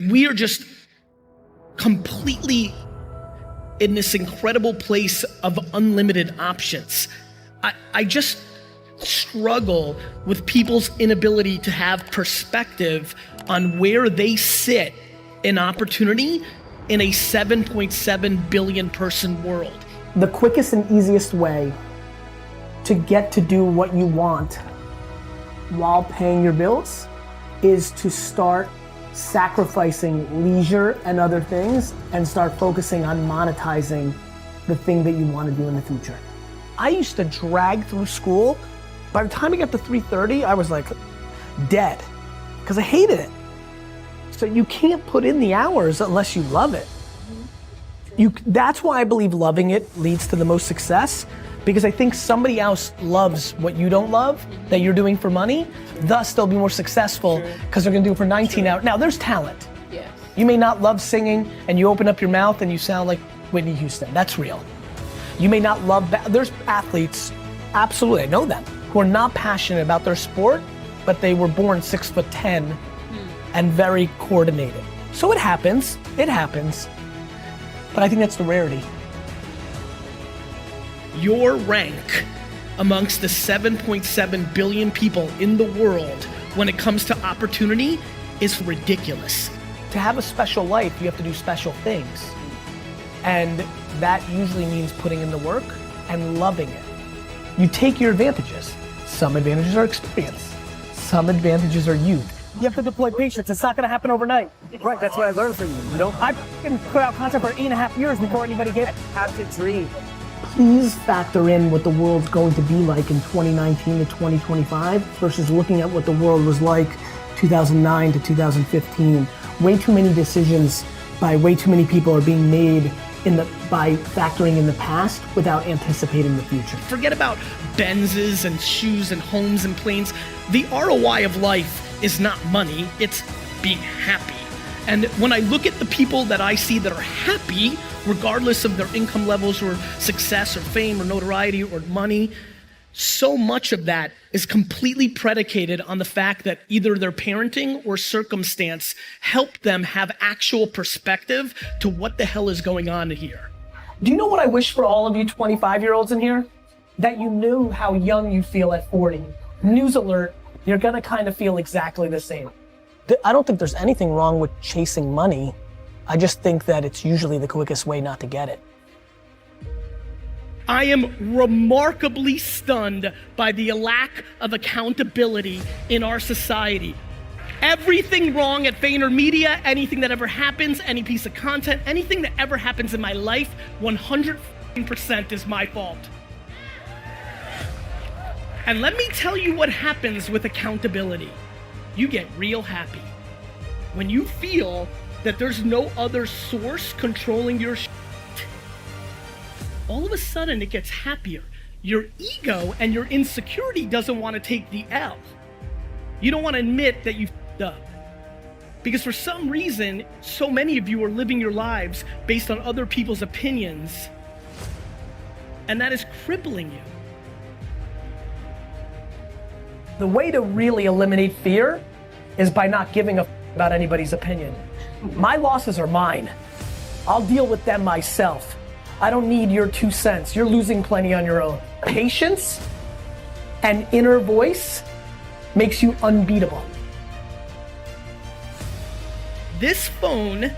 We are just completely in this incredible place of unlimited options. I just struggle with people's inability to have perspective on where they sit in opportunity in a 7.7 billion person world. The quickest and easiest way to get to do what you want while paying your bills is to start sacrificing leisure and other things and start focusing on monetizing the thing that you want to do in the future. I used to drag through school. By the time I got to 3:30, I was like dead because I hated it. So you can't put in the hours unless you love it. That's why I believe loving it leads to the most success, because I think somebody else loves what you don't love that you're doing for money, thus they'll be more successful because they're gonna do it for 19 hours. Now there's talent. Yes. You may not love singing and you open up your mouth and you sound like Whitney Houston, that's real. You may not love, there's athletes, absolutely, I know them, who are not passionate about their sport, but they were born 6'10" and very coordinated. So it happens, but I think that's the rarity. Your rank amongst the 7.7 billion people in the world when it comes to opportunity is ridiculous. To have a special life, you have to do special things. And that usually means putting in the work and loving it. You take your advantages. Some advantages are experience. Some advantages are youth. You have to deploy patience. It's not gonna happen overnight. Right, that's what I learned from you. You know, I fucking put out content for 8.5 years before anybody gave it. have to dream. Please factor in what the world's going to be like in 2019 to 2025 versus looking at what the world was like 2009 to 2015. Way too many decisions by way too many people are being made by factoring in the past without anticipating the future. Forget about Benzes and shoes and homes and planes. The ROI of life is not money, it's being happy. And when I look at the people that I see that are happy, regardless of their income levels or success or fame or notoriety or money, so much of that is completely predicated on the fact that either their parenting or circumstance helped them have actual perspective to what the hell is going on here. Do you know what I wish for all of you 25-year-olds in here? That you knew how young you feel at 40. News alert, you're gonna kind of feel exactly the same. I don't think there's anything wrong with chasing money. I just think that it's usually the quickest way not to get it. I am remarkably stunned by the lack of accountability in our society. Everything wrong at VaynerMedia, anything that ever happens, any piece of content, anything that ever happens in my life, 100% is my fault. And let me tell you what happens with accountability. You get real happy. When you feel that there's no other source controlling your shit, all of a sudden it gets happier. Your ego and your insecurity doesn't want to take the L. You don't want to admit that you f***ed up. Because for some reason, so many of you are living your lives based on other people's opinions, and that is crippling you. The way to really eliminate fear is by not giving a f about anybody's opinion. My losses are mine. I'll deal with them myself. I don't need your 2 cents. You're losing plenty on your own. Patience and inner voice makes you unbeatable. This phone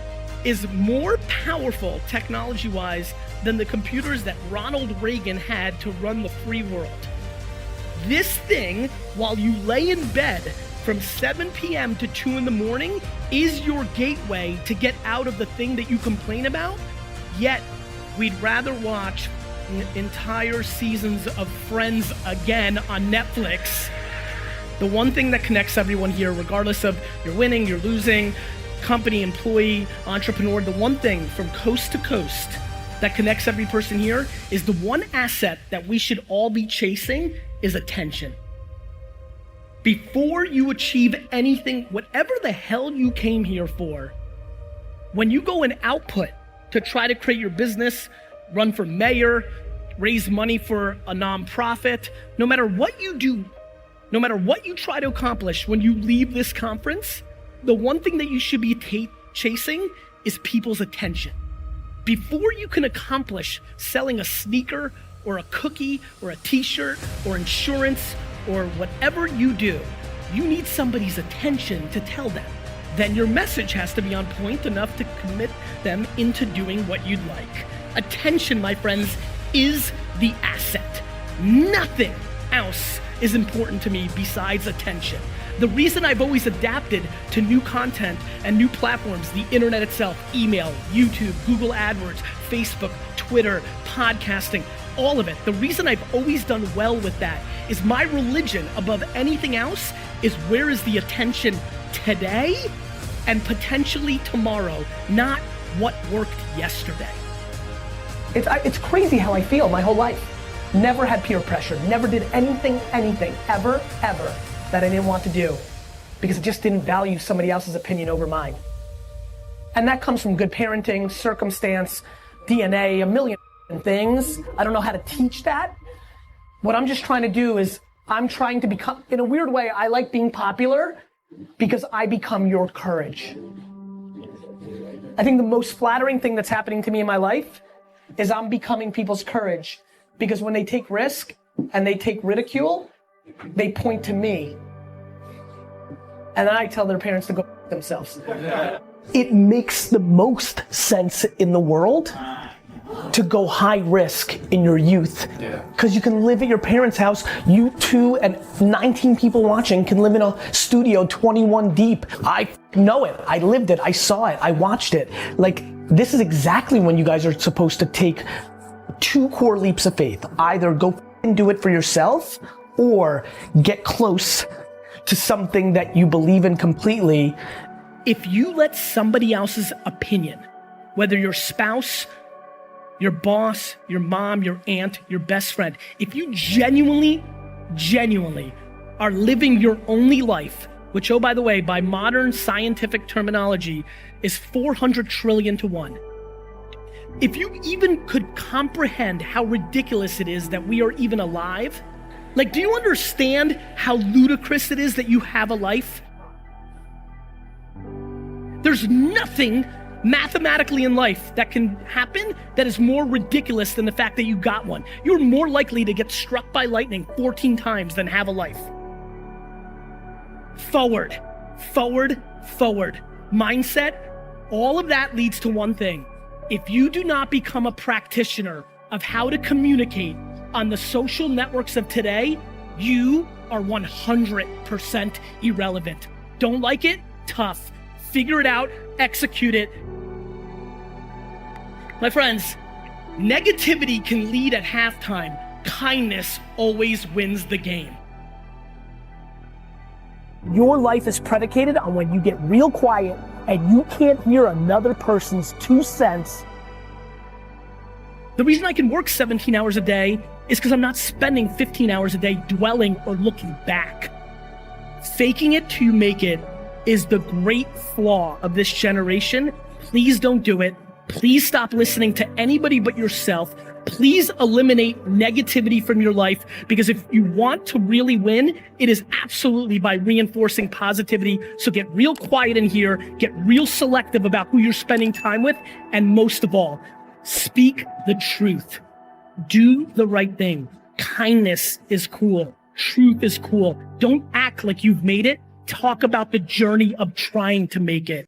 is more powerful technology-wise than the computers that Ronald Reagan had to run the free world. This thing, while you lay in bed from 7 p.m. to 2 in the morning, is your gateway to get out of the thing that you complain about, yet we'd rather watch entire seasons of Friends again on Netflix. The one thing that connects everyone here, regardless of you're winning, you're losing, company, employee, entrepreneur, the one thing from coast to coast that connects every person here is the one asset that we should all be chasing is attention. Before you achieve anything, whatever the hell you came here for, when you go and output to try to create your business, run for mayor, raise money for a nonprofit, no matter what you do, no matter what you try to accomplish, when you leave this conference, the one thing that you should be chasing is people's attention. Before you can accomplish selling a sneaker or a cookie or a t-shirt or insurance or whatever you do, you need somebody's attention to tell them. Then your message has to be on point enough to commit them into doing what you'd like. Attention, my friends, is the asset. Nothing else is important to me besides attention. The reason I've always adapted to new content and new platforms, the internet itself, email, YouTube, Google AdWords, Facebook, Twitter, podcasting, all of it. The reason I've always done well with that is my religion above anything else is where is the attention today and potentially tomorrow, not what worked yesterday. It's crazy how I feel my whole life. Never had peer pressure, never did anything, ever, that I didn't want to do because I just didn't value somebody else's opinion over mine. And that comes from good parenting, circumstance, DNA, a million things. I don't know how to teach that. What I'm just trying to do is I'm trying to become, in a weird way, I like being popular because I become your courage. I think the most flattering thing that's happening to me in my life is I'm becoming people's courage because when they take risk and they take ridicule, they point to me. And then I tell their parents to go themselves. It makes the most sense in the world to go high risk in your youth. Because you can live at your parents' house, you two and 19 people watching can live in a studio 21 deep. I know it, I lived it, I saw it, I watched it. Like, this is exactly when you guys are supposed to take 2 core leaps of faith. Either go and do it for yourself or get close to something that you believe in completely. If you let somebody else's opinion, whether your spouse, your boss, your mom, your aunt, your best friend, if you genuinely are living your only life, which, oh, by the way, by modern scientific terminology is 400 trillion to 1. If you even could comprehend how ridiculous it is that we are even alive, like, do you understand how ludicrous it is that you have a life? There's nothing mathematically in life that can happen that is more ridiculous than the fact that you got one. You're more likely to get struck by lightning 14 times than have a life. Forward. Mindset, all of that leads to one thing. If you do not become a practitioner of how to communicate on the social networks of today, you are 100% irrelevant. Don't like it? Tough. Figure it out, execute it. My friends, negativity can lead at halftime. Kindness always wins the game. Your life is predicated on when you get real quiet and you can't hear another person's 2 cents. The reason I can work 17 hours a day is because I'm not spending 15 hours a day dwelling or looking back. Faking it till you make it is the great flaw of this generation. Please don't do it. Please stop listening to anybody but yourself. Please eliminate negativity from your life, because if you want to really win, it is absolutely by reinforcing positivity. So get real quiet in here, get real selective about who you're spending time with, and most of all, speak the truth. Do the right thing. Kindness is cool. Truth is cool. Don't act like you've made it. Talk about the journey of trying to make it.